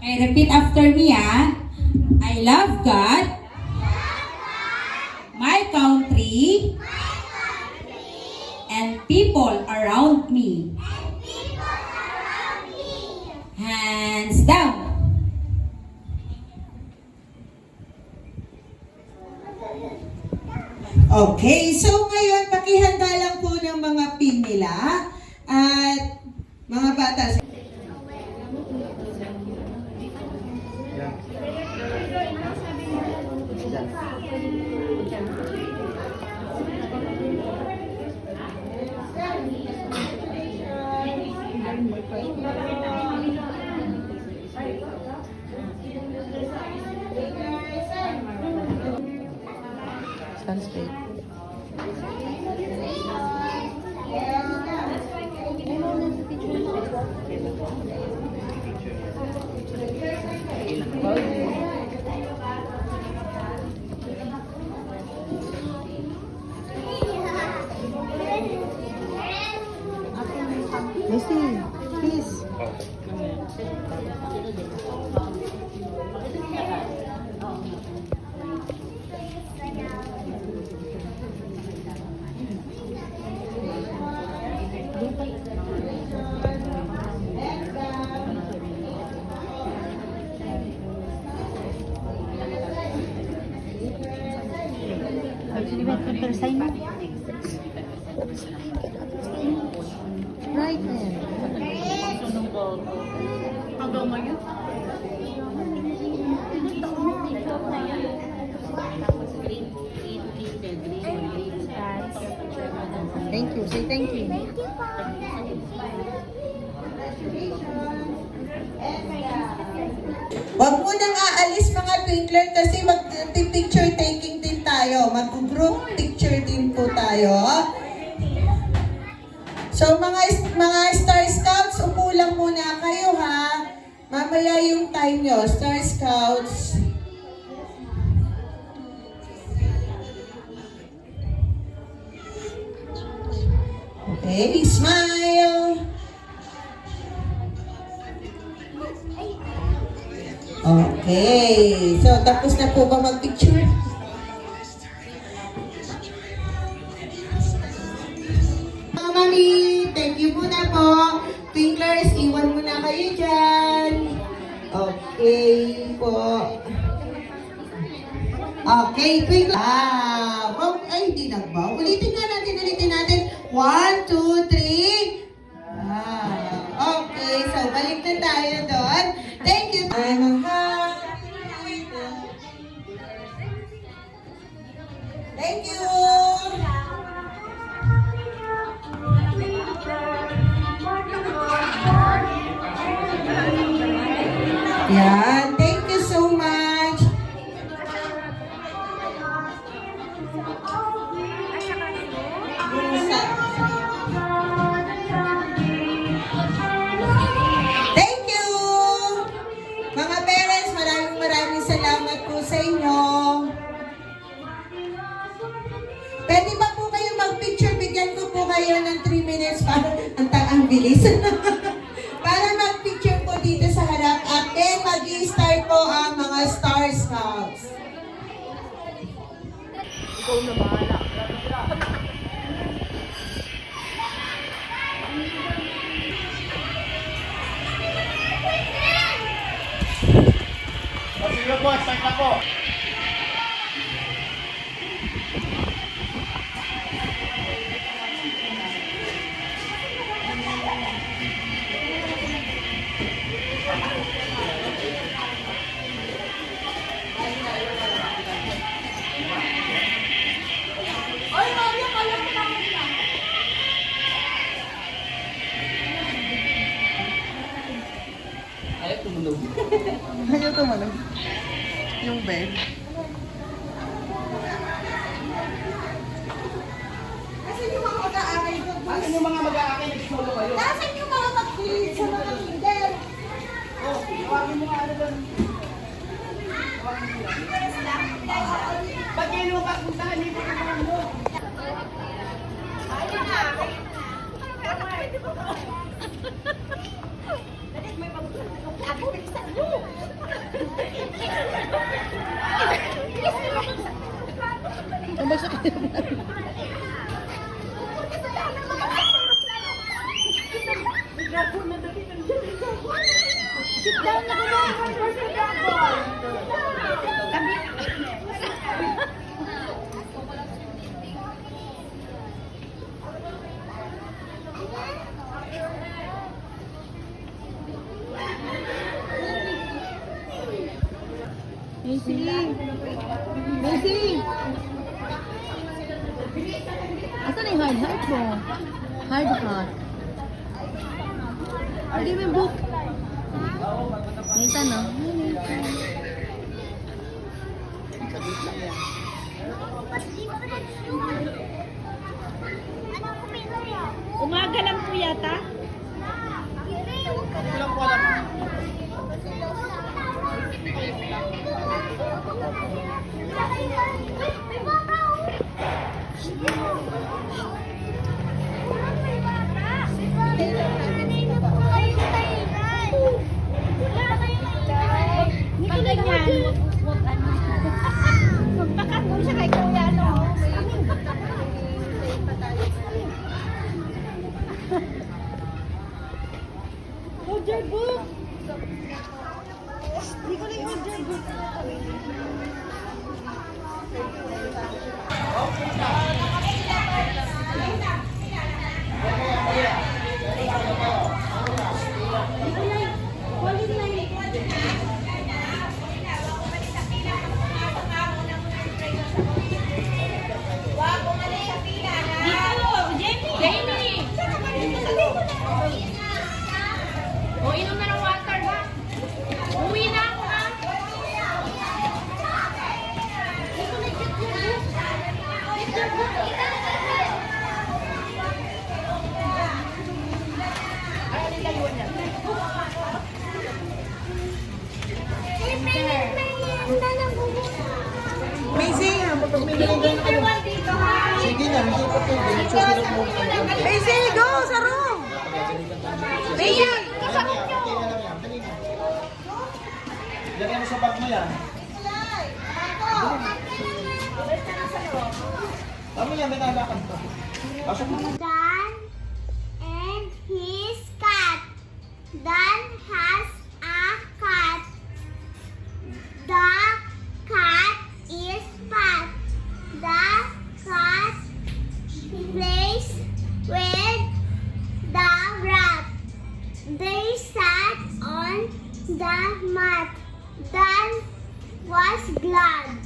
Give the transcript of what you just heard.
Okay, repeat after me, ah. I love God, my country, and people around me. Hands down. Okay, so ngayon pakihanda lang po ng mga pin nila at mga bata. Stand straight. Missy, please. Right then. Hanggang ngayon? Thank you. Say thank you. Huwag mo nang aalis mga twinkler kasi mag-picture taking din tayo. Mag-group picture din po tayo. So mga Star Scouts, upo lang muna kayo ha. Mamaya yung time nyo, Star Scouts. Okay, smile. Okay, so tapos na po ba mag-picture? Mga mami, thank you muna po. Twinklers, iwan muna kayo dyan. Okay po. Okay, Twinkler. Ay, hindi nagbaw. Ulitin natin. 1, 2, 3. Okay, so balik na tayo doon. Thank you. I'm happy. Thank you. Yan, thank you so much. Thank you. Mga parents, maraming salamat po sa inyo. Pwede ba po kayo mag-picture? Bigyan ko po kayo ng 3 minutes para ang bilis. Para mag-picture po dito sa harap at then mag-i-start po ang mga Star Scouts. Ikaw na bahala. Sige po, start na po. Ayaw tumalog. Yung bed. Nasaan yung mga mag-aaral doon? Ano yung mga mag-aakay na solo kayo? Nasaan yung mga mag-kilig sa mga kinder? Oh, tawagin mo nga ano doon. Ba't kayo lupa puntahan dito sa mga ano? Ayun na! Ako, bilisan mo! Dragon na dali. Sit down na ka na. Where's the dragon? Macy! Macy! Asan na yung hard hat mo? Hard hat. Pwede mo yung book. Nathan, no? Umaga lang po yata. Ilang po alam. Pag ganyan, huwag ano. Magpakatong siya kay Kuya, no? Hold your book! Hindi ko na yung hold your book. O, inom na ng water, ha? Uwi na ako, ha? Macy, pagpapili ko na kayo. Sige na, hindi pa ito. Susunod mo. Macy, go sa room! Macy! Lagyan mo sa bag mo yan. Tama yan, may nalakad pa. Pasok mo. Dan and his cat. Dan has a cat. The cat is fat. The cat plays with the rat. They sat on the mat. Dan was glad.